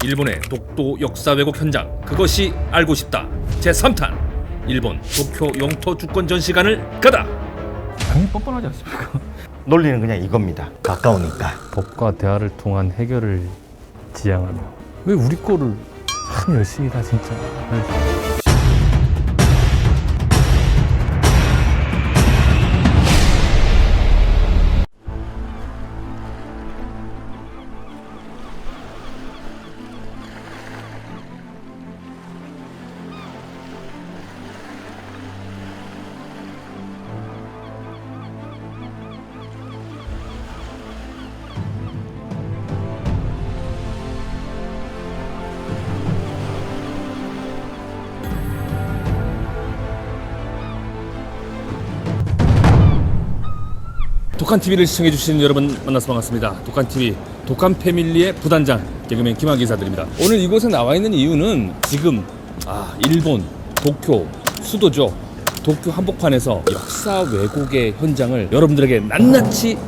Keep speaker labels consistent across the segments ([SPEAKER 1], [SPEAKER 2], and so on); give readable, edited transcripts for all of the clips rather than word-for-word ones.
[SPEAKER 1] 일본의 독도 역사 왜곡 현장, 그것이 알고 싶다 제3탄 일본 도쿄 영토 주권 전시관을 가다. 당연히 뻔뻔하지 않습니까?
[SPEAKER 2] 논리는 그냥 이겁니다. 가까우니까.
[SPEAKER 3] 법과 대화를 통한 해결을 지향하며 왜 우리 거를 참 열심히 다 진짜.
[SPEAKER 1] 독한TV를 시청해주신 여러분 만나서 반갑습니다. 독한TV 독한 패밀리의 부단장 개그맨 김학 기사드립니다. 오늘 이곳에 나와 있는 이유는 지금 일본 도쿄 수도죠. 도쿄 한복판에서 역사 왜곡의 현장을 여러분들에게 낱낱이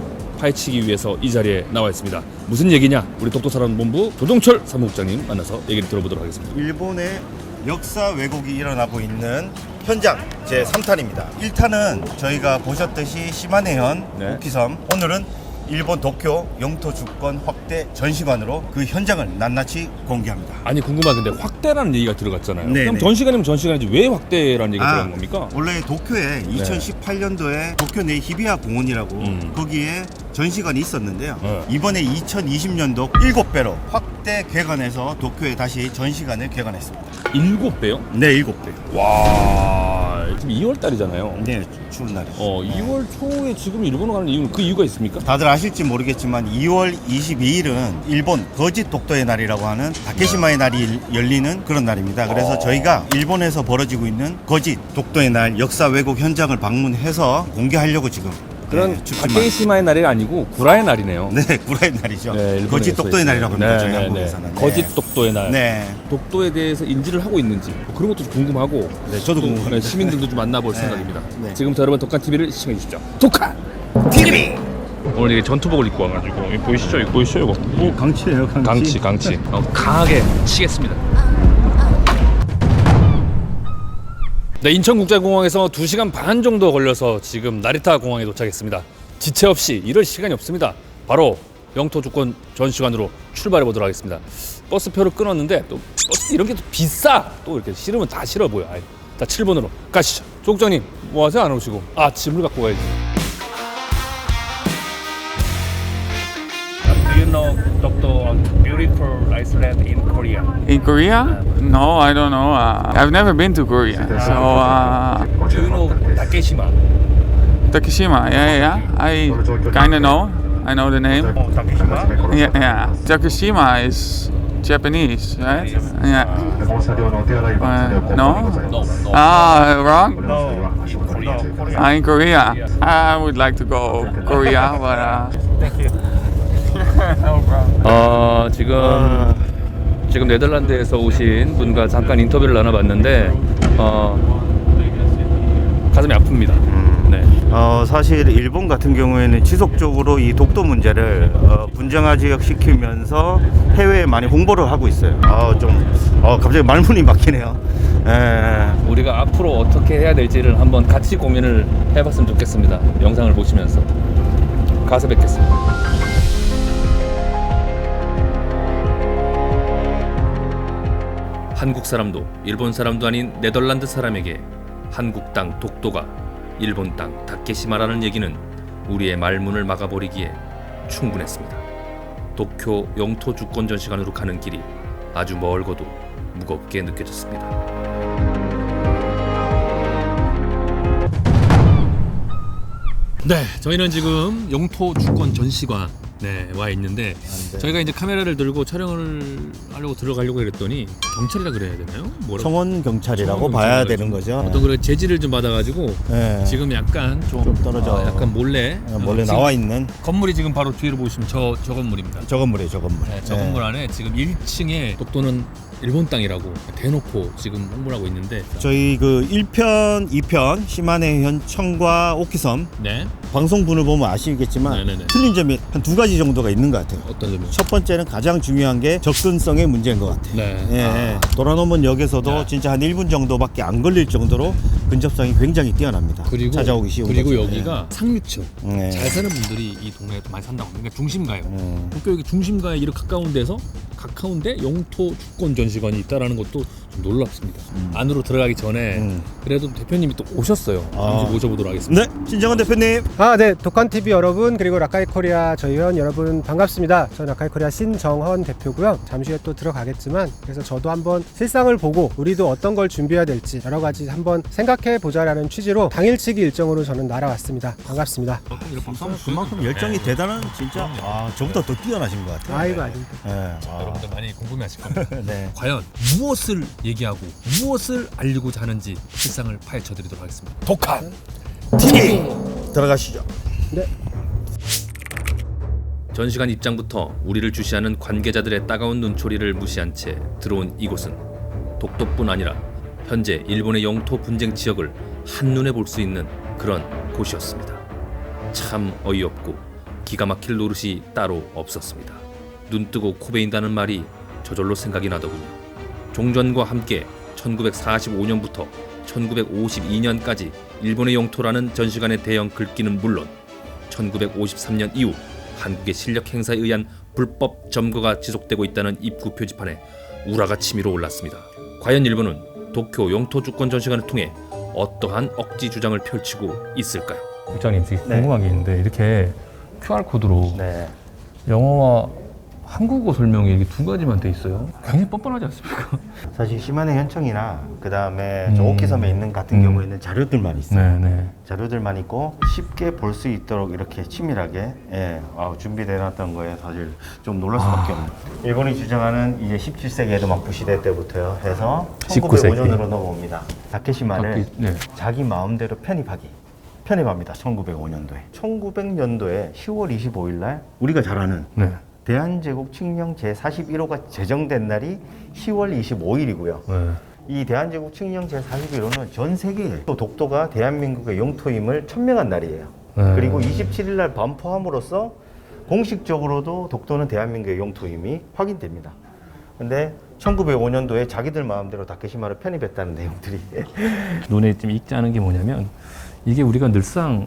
[SPEAKER 1] 파헤치기 위해서 이 자리에 나와 있습니다. 무슨 얘기냐? 우리 독도사령본부 조동철 사무국장님 만나서 얘기를 들어보도록 하겠습니다.
[SPEAKER 2] 일본의 역사 왜곡이 일어나고 있는 현장 제3탄입니다. 1탄은 저희가 보셨듯이 시마네현
[SPEAKER 1] 네.
[SPEAKER 2] 오키섬, 오늘은 일본 도쿄 영토 주권 확대 전시관으로 그 현장을 낱낱이 공개합니다.
[SPEAKER 1] 아니 궁금한 건데 확대라는 얘기가 들어갔잖아요.
[SPEAKER 2] 네네.
[SPEAKER 1] 그럼 전시관이면 전시관이지 왜 확대라는 얘기가 들어간 겁니까?
[SPEAKER 2] 원래 도쿄에 2018년도에 도쿄 내 히비야 공원이라고 거기에 전시관이 있었는데요. 이번에 2020년도 7배로 확대 개관해서 도쿄에 다시 전시관을 개관했습니다.
[SPEAKER 1] 7배요?
[SPEAKER 2] 네, 7배.
[SPEAKER 1] 와, 지금 2월 달이잖아요.
[SPEAKER 2] 네, 추운 날이죠.
[SPEAKER 1] 2월 초에 지금 일본으로 가는 이유는 그 이유가 있습니까?
[SPEAKER 2] 다들 아실지 모르겠지만 2월 22일은 일본 거짓 독도의 날이라고 하는 다케시마의 날이 열리는 그런 날입니다. 그래서 저희가 일본에서 벌어지고 있는 거짓 독도의 날 역사 왜곡 현장을 방문해서 공개하려고 지금
[SPEAKER 1] 그런
[SPEAKER 2] 춥지만
[SPEAKER 1] 다케시마의 날이 아니고 구라의 날이네요.
[SPEAKER 2] 네, 구라의 날이죠.
[SPEAKER 1] 네, 일본에서
[SPEAKER 2] 거짓 독도의 날이라고 합니다. 저희
[SPEAKER 1] 네,
[SPEAKER 2] 한국에서는. 네.
[SPEAKER 1] 거짓 독도의 날.
[SPEAKER 2] 네.
[SPEAKER 1] 독도에 대해서 인지를 하고 있는지 그런 것도 좀 궁금하고
[SPEAKER 2] 네, 저도
[SPEAKER 1] 또
[SPEAKER 2] 궁금합니다.
[SPEAKER 1] 시민들도 좀 만나볼
[SPEAKER 2] 네.
[SPEAKER 1] 생각입니다.
[SPEAKER 2] 네.
[SPEAKER 1] 지금부터 여러분 독한TV를 시청해 주십시오. 독한
[SPEAKER 2] TV.
[SPEAKER 1] 오늘 이게 전투복을 입고 와가지고 이거 보이시죠? 이거 보이시죠? 이거
[SPEAKER 2] 강치네요, 강치.
[SPEAKER 1] 강치 강하게 치겠습니다. 네, 인천국제공항에서 2시간 반 정도 걸려서 지금 나리타 공항에 도착했습니다. 지체 없이 이럴 시간이 없습니다. 바로 영토주권 전시관으로 출발해 보도록 하겠습니다. 버스표를 끊었는데 또 버스 이런 게 또 비싸. 또 이렇게 싫으면 다 싫어 보여. 다 7번으로 가시죠. 조국장님 뭐 하세요? 안 오시고? 짐을 갖고 가야지. Do you know Dokdo, beautiful Iceland in Korea?
[SPEAKER 4] In Korea? No, I don't know. I've never been to Korea. So,
[SPEAKER 1] Do you know Takeshima?
[SPEAKER 4] Takeshima, yeah. I kind of know. I know the name.
[SPEAKER 1] Takeshima?
[SPEAKER 4] Yeah. Takeshima is Japanese, right? Yeah. No?
[SPEAKER 1] No.
[SPEAKER 4] Wrong?
[SPEAKER 1] Korea.
[SPEAKER 4] In Korea. I would like to go Korea, but
[SPEAKER 1] Thank you.
[SPEAKER 4] no problem.
[SPEAKER 1] 지금 네덜란드에서 오신 분과 잠깐 인터뷰를 나눠봤는데 가슴이 아픕니다. 네.
[SPEAKER 2] 사실 일본 같은 경우에는 지속적으로 이 독도 문제를 분쟁화 지역시키면서 해외에 많이 홍보를 하고 있어요. 갑자기 말문이 막히네요.
[SPEAKER 1] 우리가 앞으로 어떻게 해야 될지를 한번 같이 고민을 해봤으면 좋겠습니다. 영상을 보시면서 가서 뵙겠습니다. 한국 사람도 일본 사람도 아닌 네덜란드 사람에게 한국 땅 독도가 일본 땅 다케시마라는 얘기는 우리의 말문을 막아버리기에 충분했습니다. 도쿄 영토 주권 전시관으로 가는 길이 아주 멀고도 무겁게 느껴졌습니다. 네, 저희는 지금 영토 주권 전시관 와 있는데 저희가 이제 카메라를 들고 촬영을 하려고 들어가려고 그랬더니 경찰이라 그래야 되나요?
[SPEAKER 2] 청원 경찰이라고
[SPEAKER 1] 청원
[SPEAKER 2] 봐야
[SPEAKER 1] 경찰이라고.
[SPEAKER 2] 되는 거죠.
[SPEAKER 1] 어떤 그런 제지를 좀 받아가지고 지금 약간 좀
[SPEAKER 2] 떨어져.
[SPEAKER 1] 약간 몰래
[SPEAKER 2] 몰래
[SPEAKER 1] 지금
[SPEAKER 2] 나와 있는
[SPEAKER 1] 건물이 지금 바로 뒤로 보시면 저 건물입니다.
[SPEAKER 2] 저 건물.
[SPEAKER 1] 네, 저 건물 안에 지금 1층에 독도는 일본 땅이라고 대놓고 지금 홍보를 하고 있는데
[SPEAKER 2] 저희 그 1편, 2편 시마네현 청과 오키섬
[SPEAKER 1] 네.
[SPEAKER 2] 방송분을 보면 아시겠지만
[SPEAKER 1] 네네네.
[SPEAKER 2] 틀린 점이 한 2가지 가지 정도가 있는 것 같아요.
[SPEAKER 1] 어떤 점이요?
[SPEAKER 2] 첫 번째는 가장 중요한 게 접근성의 문제인 것 같아요.
[SPEAKER 1] 네.
[SPEAKER 2] 예, 도라노문 역에서도
[SPEAKER 1] 네.
[SPEAKER 2] 진짜 한 1분 정도밖에 안 걸릴 정도로 근접성이 굉장히 뛰어납니다.
[SPEAKER 1] 그리고
[SPEAKER 2] 찾아오기 쉬운
[SPEAKER 1] 그리고
[SPEAKER 2] 거죠.
[SPEAKER 1] 여기가 상류층
[SPEAKER 2] 네.
[SPEAKER 1] 잘 사는 분들이 이 동네에 또 많이 산다고. 그러니까 중심가요. 도쿄 여기 중심가에 이렇게 가까운 데서 가까운데 영토 주권 전시관이 있다라는 것도 좀 놀랍습니다. 안으로 들어가기 전에 그래도 대표님이 또 오셨어요. 잠시 모셔보도록 하겠습니다.
[SPEAKER 2] 네, 신정원 대표님.
[SPEAKER 5] 네, 독한TV 여러분, 그리고 라카이 코리아 저희 회원 여러분 반갑습니다. 저는 라카이 코리아 신정헌 대표고요. 잠시 후에 또 들어가겠지만, 그래서 저도 한번 실상을 보고 우리도 어떤 걸 준비해야 될지 여러 가지 한번 생각해 보자라는 취지로 당일치기 일정으로 저는 날아왔습니다. 반갑습니다.
[SPEAKER 2] 그만큼 열정이 대단한 진짜 저보다 더 뛰어나신 것 같아요.
[SPEAKER 5] 아이고, 아닙니다.
[SPEAKER 1] 여러분들 많이 궁금해하실 겁니다.
[SPEAKER 2] 네.
[SPEAKER 1] 과연 무엇을 얘기하고 무엇을 알리고자 하는지 실상을 파헤쳐드리도록 하겠습니다. 독한
[SPEAKER 2] TV 들어가시죠.
[SPEAKER 1] 전시관 입장부터 우리를 주시하는 관계자들의 따가운 눈초리를 무시한 채 들어온 이곳은 독도뿐 아니라 현재 일본의 영토 분쟁 지역을 한눈에 볼 수 있는 그런 곳이었습니다. 참 어이없고 기가 막힐 노릇이 따로 없었습니다. 눈 뜨고 코 베인다는 말이 저절로 생각이 나더군요. 종전과 함께 1945년부터 1952년까지 일본의 영토라는 전시관의 대형 글귀는 물론 1953년 이후 한국의 실력 행사에 의한 불법 점거가 지속되고 있다는 입구 표지판에 우라가 치밀어 올랐습니다. 과연 일본은 도쿄 영토 주권 전시관을 통해 어떠한 억지 주장을 펼치고 있을까요?
[SPEAKER 3] 국장님 궁금한 게 있는데 이렇게 QR코드로
[SPEAKER 2] 네.
[SPEAKER 3] 영어와 한국어 설명이 이게 두 가지만 돼 있어요. 굉장히 뻔뻔하지 않습니까?
[SPEAKER 2] 사실 시마네 현청이나 그 다음에 저 오키섬에 있는 같은 경우에는 자료들만 있어요.
[SPEAKER 3] 네네.
[SPEAKER 2] 자료들만 있고 쉽게 볼 수 있도록 이렇게 치밀하게 준비되어 놨던 거에 사실 좀 놀랄 수밖에 없는. 일본이 주장하는 이제 17세기 에도 막부 시대 때부터 해서
[SPEAKER 3] 19세기.
[SPEAKER 2] 1905년으로 넘어옵니다. 다케시마를
[SPEAKER 3] 네.
[SPEAKER 2] 자기 마음대로 편입합니다. 1905년도에. 1900년도에 10월 25일 날 우리가 잘 아는
[SPEAKER 3] 네.
[SPEAKER 2] 대한제국 칙령 제41호가 제정된 날이 10월 25일이고요.
[SPEAKER 3] 네.
[SPEAKER 2] 이 대한제국 칙령 제41호는 전 세계에 또 독도가 대한민국의 영토임을 천명한 날이에요.
[SPEAKER 3] 네.
[SPEAKER 2] 그리고 27일 날 반포함으로써 공식적으로도 독도는 대한민국의 영토임이 확인됩니다. 근데 1905년도에 자기들 마음대로 다케시마를 편입했다는 내용들이
[SPEAKER 3] 눈에 좀 익지 않은 게 뭐냐면 이게 우리가 늘상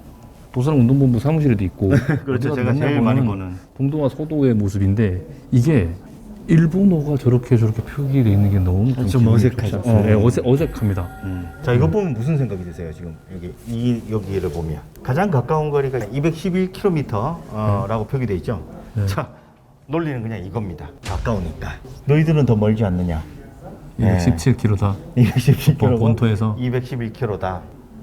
[SPEAKER 3] 도산운동본부 사무실에도 있고
[SPEAKER 2] 그렇죠.
[SPEAKER 3] 우리가
[SPEAKER 2] 제가
[SPEAKER 3] 맨날
[SPEAKER 2] 제일 많이
[SPEAKER 3] 보는
[SPEAKER 2] 보는
[SPEAKER 3] 동도와 서도의 모습인데 이게 일본어가 저렇게 표기되어 있는 게 너무
[SPEAKER 2] 좀
[SPEAKER 3] 기분이
[SPEAKER 2] 어색하죠.
[SPEAKER 3] 좋지 않습니다. 네, 어색합니다.
[SPEAKER 2] 자, 이거 보면 무슨 생각이 드세요? 지금 여기를 보면 가장 가까운 거리가 211km라고 표기돼 있죠. 자, 논리는 그냥 이겁니다. 가까우니까. 너희들은 더 멀지 않느냐?
[SPEAKER 3] 217km다.
[SPEAKER 2] 211km.
[SPEAKER 3] 본토에서.
[SPEAKER 2] 211km다.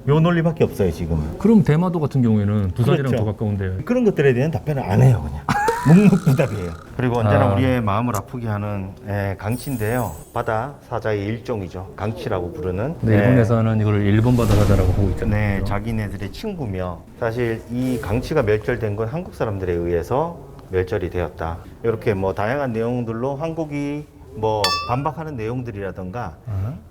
[SPEAKER 2] 요 논리밖에 없어요, 지금은.
[SPEAKER 3] 그럼 대마도 같은 경우에는 부산이랑
[SPEAKER 2] 그렇죠.
[SPEAKER 3] 더 가까운데
[SPEAKER 2] 그런 것들에 대한 답변을 안 해요, 그냥. 묵묵부답이에요. 그리고 언제나 우리의 마음을 아프게 하는 강치인데요. 바다 사자의 일종이죠. 강치라고 부르는.
[SPEAKER 3] 근데 일본에서는 이걸 일본 바다 사자라고 보고 있잖아요.
[SPEAKER 2] 네, 자기네들의 친구며 사실 이 강치가 멸절된 건 한국 사람들에 의해서 멸절이 되었다. 이렇게 뭐 다양한 내용들로 한국이 뭐 반박하는 내용들이라던가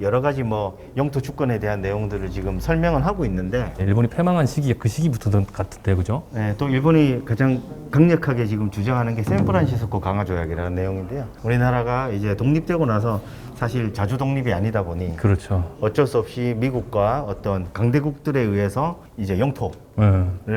[SPEAKER 2] 여러 가지 뭐 영토 주권에 대한 내용들을 지금 설명을 하고 있는데
[SPEAKER 3] 일본이 패망한 시기가 그 시기부터 같은데 그죠?
[SPEAKER 2] 네, 또 일본이 가장 강력하게 지금 주장하는 게 샌프란시스코 강화 조약이라는 내용인데요. 우리나라가 이제 독립되고 나서 사실 자주 독립이 아니다 보니
[SPEAKER 3] 그렇죠.
[SPEAKER 2] 어쩔 수 없이 미국과 어떤 강대국들에 의해서 이제 영토를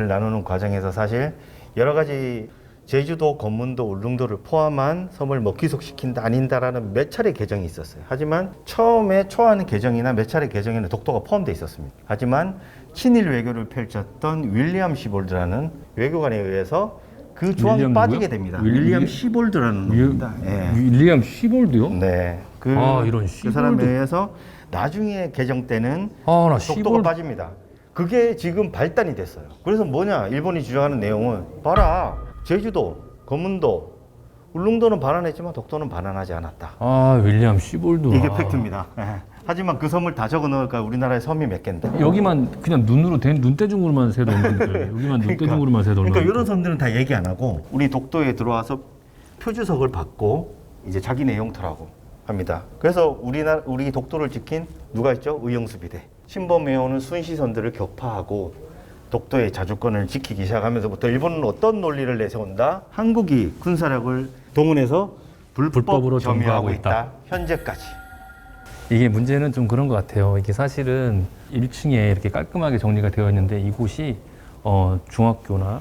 [SPEAKER 2] 나누는 과정에서 사실 여러 가지 제주도, 검문도, 울릉도를 포함한 섬을 뭐 귀속시킨다 아닌다라는 몇 차례 개정이 있었어요. 하지만 처음에 초하는 개정이나 몇 차례 개정에는 독도가 포함되어 있었습니다. 하지만 친일 외교를 펼쳤던 윌리엄 시볼드라는 외교관에 의해서 그 조항이
[SPEAKER 3] 윌리엄
[SPEAKER 2] 빠지게
[SPEAKER 3] 누구요?
[SPEAKER 2] 됩니다.
[SPEAKER 3] 윌-
[SPEAKER 2] 윌리엄 시볼드라는 놈입니다.
[SPEAKER 3] 윌리엄 시볼드요?
[SPEAKER 2] 네.
[SPEAKER 3] 이런
[SPEAKER 2] 그
[SPEAKER 3] 시볼드.
[SPEAKER 2] 사람에 의해서 나중에 개정 때는
[SPEAKER 3] 나
[SPEAKER 2] 독도가
[SPEAKER 3] 시볼드
[SPEAKER 2] 빠집니다. 그게 지금 발단이 됐어요. 그래서 뭐냐? 일본이 주장하는 내용은 봐라. 제주도, 검문도, 울릉도는 반환했지만 독도는 반환하지 않았다.
[SPEAKER 3] 윌리엄 시볼드.
[SPEAKER 2] 이게 팩트입니다. 하지만 그 섬을 다 적어 넣을까 우리나라에 섬이 몇 개인데.
[SPEAKER 3] 여기만 그냥 눈으로 눈대중으로만 세도 없는데 여기만 눈대중으로만 세도
[SPEAKER 2] 그러니까
[SPEAKER 3] 얼마나
[SPEAKER 2] 이런 섬들은 다 얘기 안 하고 우리 독도에 들어와서 표주석을 받고 이제 자기네 영토라고 합니다. 그래서 우리 독도를 지킨 누가 있죠? 의용수비대. 침범해오는 순시선들을 격파하고 독도의 자주권을 지키기 시작하면서부터 일본은 어떤 논리를 내세운다? 한국이 군사력을 동원해서
[SPEAKER 3] 불법으로
[SPEAKER 2] 점유하고
[SPEAKER 3] 점거하고
[SPEAKER 2] 있다. 현재까지.
[SPEAKER 3] 이게 문제는 좀 그런 것 같아요. 이게 사실은 1층에 이렇게 깔끔하게 정리가 되어 있는데 이곳이 중학교나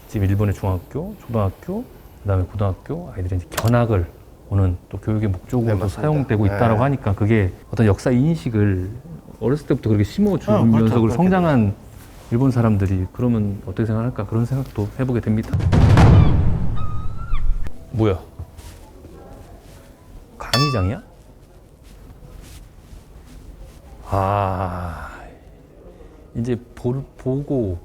[SPEAKER 3] 지금 일본의 중학교, 초등학교, 그다음에 고등학교 아이들이 이제 견학을 오는 또 교육의 목적으로도
[SPEAKER 2] 네, 맞습니다.
[SPEAKER 3] 사용되고 있다라고
[SPEAKER 2] 네.
[SPEAKER 3] 하니까 그게 어떤 역사 인식을 어렸을 때부터 그렇게 심어주면서
[SPEAKER 2] 그렇죠.
[SPEAKER 3] 그걸
[SPEAKER 2] 그렇게
[SPEAKER 3] 성장한 일본 사람들이 그러면 어떻게 생각할까 그런 생각도 해보게 됩니다.
[SPEAKER 1] 뭐야?
[SPEAKER 3] 강의장이야? 이제 보고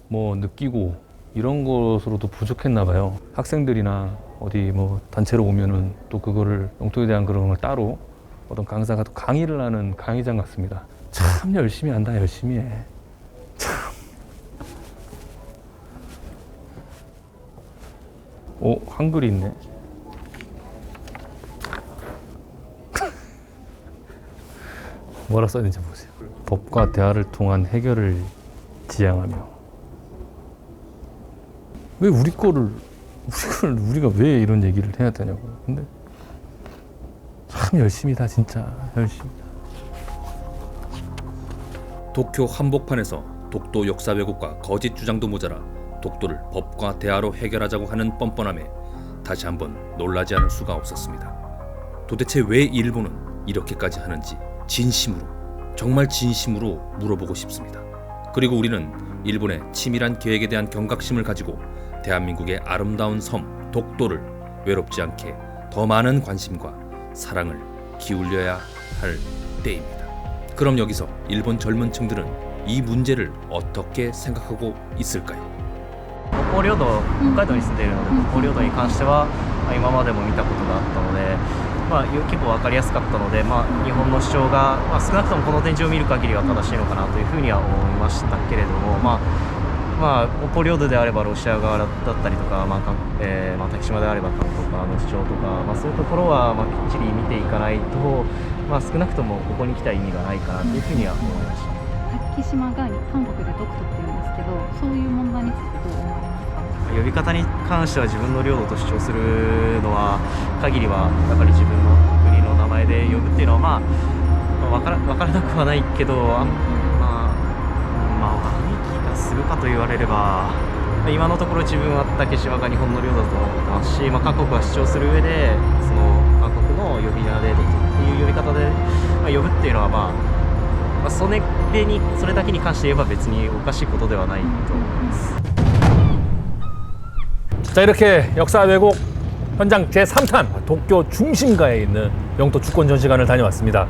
[SPEAKER 3] 뭐 느끼고 이런 것으로도 부족했나 봐요. 학생들이나 어디 뭐 단체로 오면은 또 그거를 영토에 대한 그런 걸 따로 어떤 강사가 또 강의를 하는 강의장 같습니다. 참 열심히 한다, 열심히 해. 참. 한글이 있네. 뭐라 써있는지 보세요. 법과 대화를 통한 해결을 지향하며. 왜 우리가 왜 이런 얘기를 해야 되냐고. 근데 참 열심히다, 진짜 열심히다.
[SPEAKER 1] 도쿄 한복판에서 독도 역사 왜곡과 거짓 주장도 모자라 독도를 법과 대화로 해결하자고 하는 뻔뻔함에 다시 한번 놀라지 않을 수가 없었습니다. 도대체 왜 일본은 이렇게까지 하는지 진심으로, 정말 진심으로 물어보고 싶습니다. 그리고 우리는 일본의 치밀한 계획에 대한 경각심을 가지고 대한민국의 아름다운 섬 독도를 외롭지 않게 더 많은 관심과 사랑을 기울여야 할 때입니다. 그럼 여기서 일본 젊은 층들은 이 문제를 어떻게 생각하고 있을까요?
[SPEAKER 6] 北方領土、北海道に住んでいるので、北方領土に関しては、今までも見たことがあったので、結構分かりやすかったので、日本の主張が、少なくともこの展示を見る限りは正しいのかなというふうには思いましたけれども、北方領土であればロシア側だったりとか、竹島であれば韓国側の主張とか、そういうところはきっちり見ていかないと、少なくともここに来た意味がないかなというふうには思いました。
[SPEAKER 7] 竹島が韓国で独土っていうんですけど、そういう問題についてどう思われますか？
[SPEAKER 6] 呼び方に関しては自分の領土と主張するのは限りはやっぱり自分の国の名前で呼ぶっていうのは分からなくはないけど悪い気がするかと言われれば今のところ自分は竹島が日本の領土だと思ってますし、韓国は主張する上でその韓国の呼び名でっていう呼び方で、呼ぶっていうのはそれだけに関して言えば別におかしいことではないと思います。
[SPEAKER 3] 자, 이렇게 역사 왜곡 현장 제3탄 도쿄 중심가에 있는 영토 주권 전시관을 다녀왔습니다.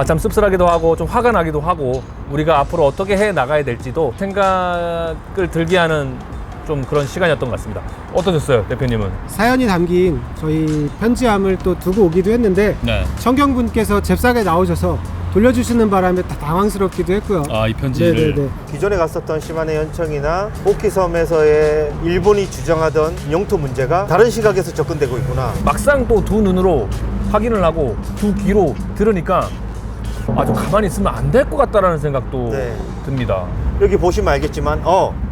[SPEAKER 3] 참 씁쓸하기도 하고 좀 화가 나기도 하고 우리가 앞으로 어떻게 해 나가야 될지도 생각을 들게 하는 좀 그런 시간이었던 것 같습니다. 어떠셨어요, 대표님은?
[SPEAKER 5] 사연이 담긴 저희 편지함을 또 두고 오기도 했는데
[SPEAKER 1] 네.
[SPEAKER 5] 청경분께서 잽싸게 나오셔서 돌려주시는 바람에 다 당황스럽기도 했고요.
[SPEAKER 1] 이 편지를.
[SPEAKER 5] 네네네.
[SPEAKER 2] 기존에 갔었던 시마네 연청이나 오키섬에서의 일본이 주장하던 영토 문제가 다른 시각에서 접근되고 있구나.
[SPEAKER 3] 막상 또 두 눈으로 확인을 하고 두 귀로 들으니까 좀 가만히 있으면 안 될 것 같다라는 생각도
[SPEAKER 2] 네.
[SPEAKER 3] 듭니다.
[SPEAKER 2] 여기 보시면 알겠지만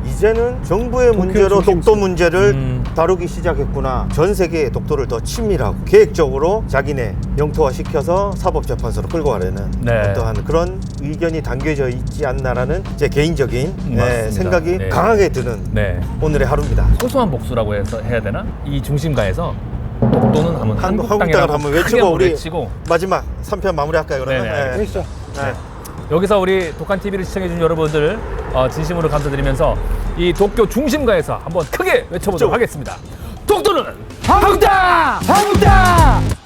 [SPEAKER 2] 이제는 정부의
[SPEAKER 5] 도쿄
[SPEAKER 2] 문제로
[SPEAKER 5] 중심지.
[SPEAKER 2] 독도 문제를 다루기 시작했구나. 전 세계의 독도를 더 친밀하고 계획적으로 자기네 영토화 시켜서 사법재판소로 끌고 가려는
[SPEAKER 3] 네.
[SPEAKER 2] 어떠한 그런 의견이 담겨져 있지 않나라는 제 개인적인
[SPEAKER 3] 맞습니다.
[SPEAKER 2] 생각이
[SPEAKER 3] 네.
[SPEAKER 2] 강하게 드는
[SPEAKER 3] 네.
[SPEAKER 2] 오늘의 하루입니다.
[SPEAKER 3] 소소한 복수라고 해야 되나? 이 중심가에서 독도는 한번
[SPEAKER 2] 한국
[SPEAKER 3] 한국
[SPEAKER 2] 땅을
[SPEAKER 3] 땅이라고
[SPEAKER 2] 한번
[SPEAKER 3] 크게
[SPEAKER 2] 외치고 우리
[SPEAKER 3] 외치고
[SPEAKER 2] 마지막 3편 마무리할까요 그러면?
[SPEAKER 3] 네네,
[SPEAKER 2] 네.
[SPEAKER 5] 그렇죠.
[SPEAKER 2] 네.
[SPEAKER 3] 여기서 우리 독한TV를 시청해준 여러분들 진심으로 감사드리면서 이 도쿄 중심가에서 한번 크게 외쳐보도록 하겠습니다. 독도는 한국다! 한국다!